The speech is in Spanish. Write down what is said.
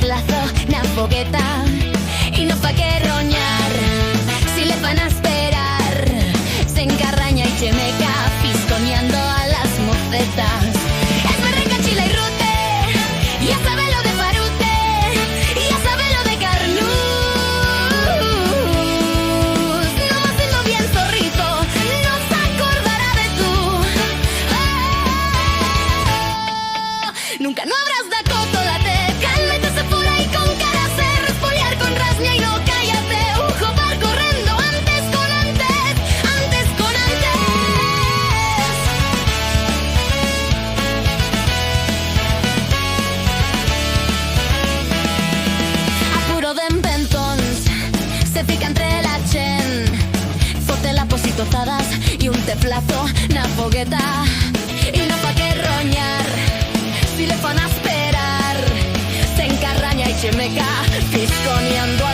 plazo na fogueta i no fa que ronyar. Si le fan esperar, se encarraña y chemeca, fisconeando a las mocetas. Es berrenca, chila y rute, ya sabe lo de Farute, ya sabe lo de Carlús. No va siendo bien zorrito, no se acordará de tú. Nunca no habrás da cotolate, cálmetese por ahí con cara se respoliar con rasña y no cállate. Jugar corriendo antes con antes, antes con antes. Apuro de empentons, se fica entre la chen, fote la positozadas y un teflazo na fogueta. Y no pa' que roñar, si le fan a esperar, se encarraña y chemeca, fisconeando